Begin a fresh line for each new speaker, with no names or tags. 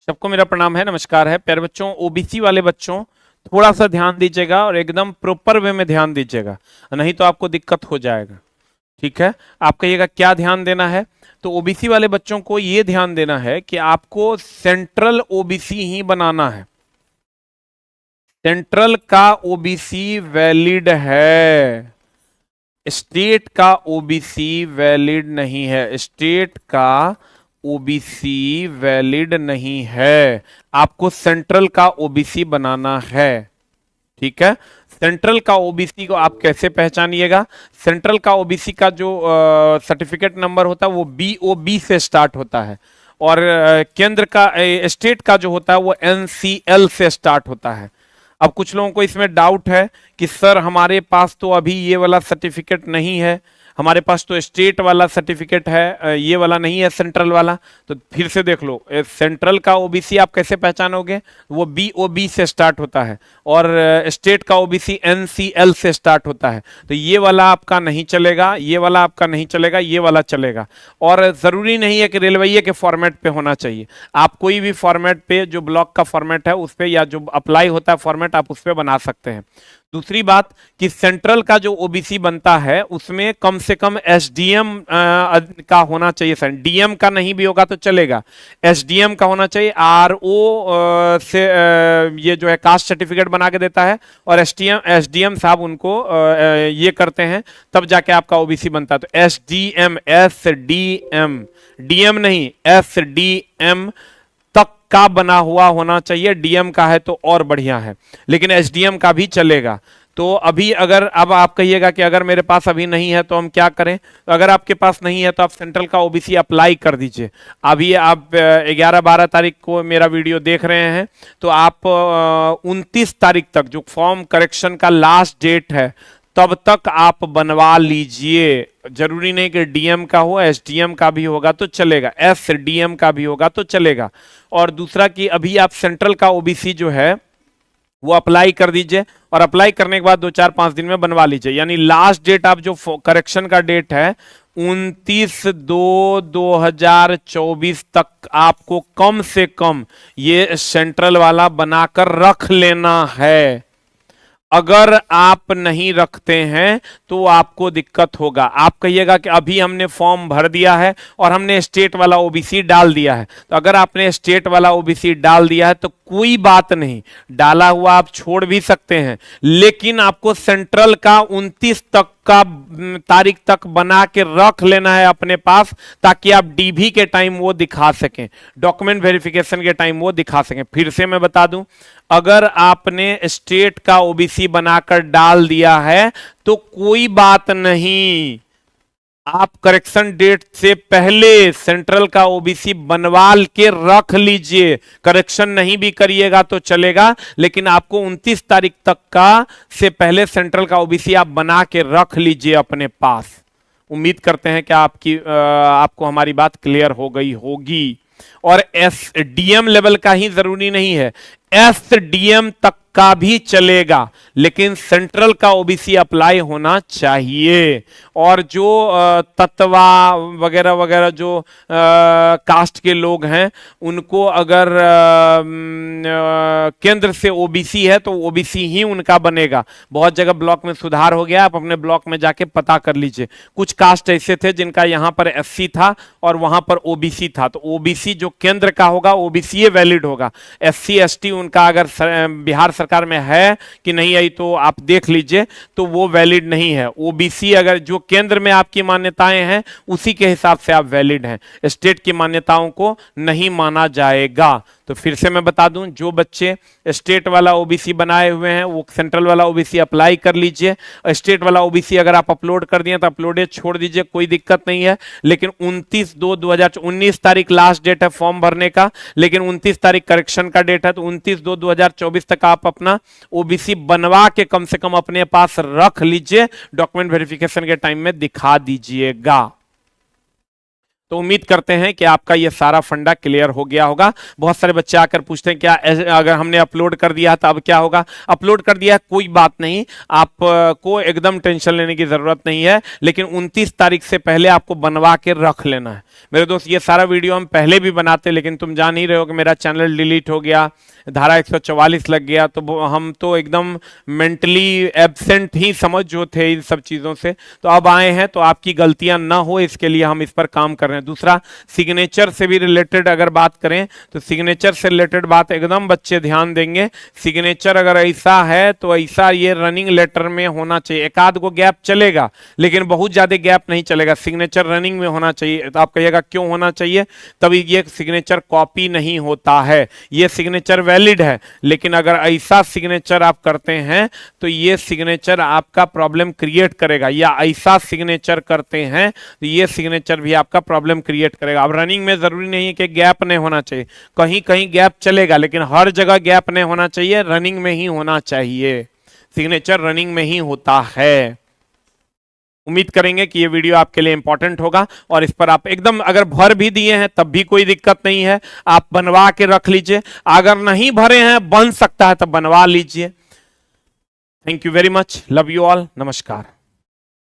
सबको मेरा प्रणाम है, नमस्कार है। प्यारे बच्चों, ओबीसी वाले बच्चों थोड़ा सा ध्यान दीजिएगा और एकदम प्रॉपर वे में ध्यान दीजिएगा, नहीं तो आपको दिक्कत हो जाएगा। ठीक है, आप कहिएगा क्या ध्यान देना है। तो ओबीसी वाले बच्चों को ये ध्यान देना है कि आपको सेंट्रल ओबीसी ही बनाना है। सेंट्रल का ओबीसी वैलिड है, स्टेट का ओबीसी वैलिड नहीं है। स्टेट का ओबीसी वैलिड नहीं है, आपको सेंट्रल का ओबीसी बनाना है। ठीक है, सेंट्रल का ओबीसी को आप कैसे पहचानिएगा? सेंट्रल का ओबीसी का जो सर्टिफिकेट नंबर होता है वो बीओबी से स्टार्ट होता है, और केंद्र का स्टेट का जो होता है वो एनसीएल से स्टार्ट होता है। अब कुछ लोगों को इसमें डाउट है कि सर हमारे पास तो अभी ये वाला सर्टिफिकेट नहीं है, हमारे पास तो स्टेट वाला सर्टिफिकेट है, ये वाला नहीं है सेंट्रल वाला। तो फिर से देख लो, सेंट्रल का ओबीसी आप कैसे पहचानोगे? वो बीओबी से स्टार्ट होता है और स्टेट का ओबीसी एनसीएल से स्टार्ट होता है। तो ये वाला आपका नहीं चलेगा, ये वाला आपका नहीं चलेगा, ये वाला चलेगा। और ज़रूरी नहीं है कि रेलवे के फॉर्मेट पे होना चाहिए, आप कोई भी फॉर्मेट पे जो ब्लॉक का फॉर्मेट है उस पर, या जो अप्लाई होता है फॉर्मेट, आप उस पर बना सकते हैं। दूसरी बात कि सेंट्रल का जो ओबीसी बनता है उसमें कम से कम एसडीएम का होना चाहिए। सर डीएम का नहीं भी होगा तो चलेगा, एसडीएम का होना चाहिए। आरओ से ये जो है कास्ट सर्टिफिकेट बना के देता है, और एसडीएम साहब उनको ये करते हैं, तब जाके आपका ओबीसी बनता है। तो एसडीएम, एसडीएम, डीएम नहीं, एसडीएम तक का बना हुआ होना चाहिए। डीएम का है तो और बढ़िया है, लेकिन एसडीएम का भी चलेगा। तो अभी अगर अब आप कहिएगा कि अगर मेरे पास अभी नहीं है तो हम क्या करें? तो अगर आपके पास नहीं है तो आप सेंट्रल का ओबीसी अप्लाई कर दीजिए। अभी आप 11-12 तारीख को मेरा वीडियो देख रहे हैं, तो आप 29 तारीख तक जो फॉर्म करेक्शन का लास्ट डेट है तब तक आप बनवा लीजिए। जरूरी नहीं कि डीएम का हो, एसडीएम का भी होगा तो चलेगा, एसडीएम का भी होगा तो चलेगा। और दूसरा कि अभी आप सेंट्रल का ओबीसी जो है वो अप्लाई कर दीजिए, और अप्लाई करने के बाद 2-4-5 दिन में बनवा लीजिए। यानी लास्ट डेट आप जो करेक्शन का डेट है 29/2/2024 तक आपको कम से कम ये सेंट्रल वाला बनाकर रख लेना है। अगर आप नहीं रखते हैं तो आपको दिक्कत होगा। आप कहिएगा कि अभी हमने फॉर्म भर दिया है और हमने स्टेट वाला ओबीसी डाल दिया है। तो अगर आपने स्टेट वाला ओबीसी डाल दिया है तो कोई बात नहीं, डाला हुआ आप छोड़ भी सकते हैं, लेकिन आपको सेंट्रल का 29 तक का तारीख तक बना के रख लेना है अपने पास, ताकि आप डीवी के टाइम वो दिखा सकें, डॉक्यूमेंट वेरिफिकेशन के टाइम वो दिखा सकें। फिर से मैं बता दूं, अगर आपने स्टेट का ओबीसी बनाकर डाल दिया है तो कोई बात नहीं, आप करेक्शन डेट से पहले सेंट्रल का ओबीसी बनवा के रख लीजिए। करेक्शन नहीं भी करिएगा तो चलेगा, लेकिन आपको 29 तारीख तक का से पहले सेंट्रल का ओबीसी आप बना के रख लीजिए अपने पास। उम्मीद करते हैं कि आपको हमारी बात क्लियर हो गई होगी। और एसडीएम लेवल का ही जरूरी नहीं है, एसडीएम तक का भी चलेगा, लेकिन सेंट्रल का ओबीसी अप्लाई होना चाहिए। और जो तत्वा वगैरह वगैरह जो कास्ट के लोग हैं उनको अगर केंद्र से ओबीसी है तो ओबीसी ही उनका बनेगा। बहुत जगह ब्लॉक में सुधार हो गया, आप अपने ब्लॉक में जाके पता कर लीजिए। कुछ कास्ट ऐसे थे जिनका यहां पर एससी था और वहां पर ओबीसी था, तो ओबीसी जो केंद्र का होगा ओबीसी वैलिड होगा। एससी एसटी उनका अगर बिहार सरकार में है कि नहीं आई तो आप देख लीजिए, तो वो वैलिड नहीं है। ओबीसी अगर जो केंद्र में आपकी मान्यताएं हैं उसी के हिसाब से आप वैलिड हैं, स्टेट की मान्यताओं को नहीं माना जाएगा। तो फिर से मैं बता दूं, जो बच्चे स्टेट वाला ओबीसी बनाए हुए हैं वो सेंट्रल वाला ओबीसी अप्लाई कर लीजिए। स्टेट वाला ओबीसी अगर आप अपलोड कर दिए तो अपलोडेड छोड़ दीजिए, कोई दिक्कत नहीं है। लेकिन 29/2/2019 तारीख लास्ट डेट है फॉर्म भरने का, लेकिन 29 तारीख करेक्शन का डेट है, तो 29/2/2024 तक आप अपना ओबीसी बनवा के कम से कम अपने पास रख लीजिए, डॉक्यूमेंट वेरिफिकेशन के टाइम में दिखा दीजिएगा। तो उम्मीद करते हैं कि आपका ये सारा फंडा क्लियर हो गया होगा। बहुत सारे बच्चे आकर पूछते हैं क्या अगर हमने अपलोड कर दिया तो अब क्या होगा। अपलोड कर दिया कोई बात नहीं, आप को एकदम टेंशन लेने की जरूरत नहीं है, लेकिन 29 तारीख से पहले आपको बनवा के रख लेना है। मेरे दोस्त ये सारा वीडियो हम पहले भी बनाते, लेकिन तुम जान ही रहे हो कि मेरा चैनल डिलीट हो गया, धारा 144 लग गया, तो हम तो एकदम मेंटली एब्सेंट ही समझ जो थे इन सब चीज़ों से। तो अब आए हैं तो आपकी गलतियां ना हो, इसके लिए हम इस पर काम कर रहे हैं। दूसरा, सिग्नेचर से भी रिलेटेड अगर बात करें तो सिग्नेचर से रिलेटेड बात एकदम बच्चे ध्यान देंगे। सिग्नेचर अगर ऐसा है तो ऐसा ये रनिंग लेटर में होना चाहिए। एक आध को गैप चलेगा लेकिन बहुत ज्यादा गैप नहीं चलेगा, सिग्नेचर रनिंग में होना चाहिए। तो आप कहिएगा क्यों होना चाहिए, तभी ये सिग्नेचर कॉपी नहीं होता है, ये सिग्नेचर वैलिड है। लेकिन अगर ऐसा सिग्नेचर आप करते हैं तो ये सिग्नेचर आपका प्रॉब्लम क्रिएट करेगा, या ऐसा सिग्नेचर करते हैं तो ये सिग्नेचर भी आपका प्रॉब्लम क्रिएट करेगा। अब रनिंग में जरूरी नहीं है कि गैप नहीं होना चाहिए, कहीं कहीं गैप चलेगा, लेकिन हर जगह गैप नहीं होना चाहिए, रनिंग में ही होना चाहिए। सिग्नेचर रनिंग में ही होता है। उम्मीद करेंगे कि ये वीडियो आपके लिए इंपॉर्टेंट होगा, और इस पर आप एकदम अगर भर भी दिए हैं तब भी कोई दिक्कत नहीं है, आप बनवा के रख लीजिए। अगर नहीं भरे हैं, बन सकता है, तब बनवा लीजिए। Thank you very much, love you all, नमस्कार।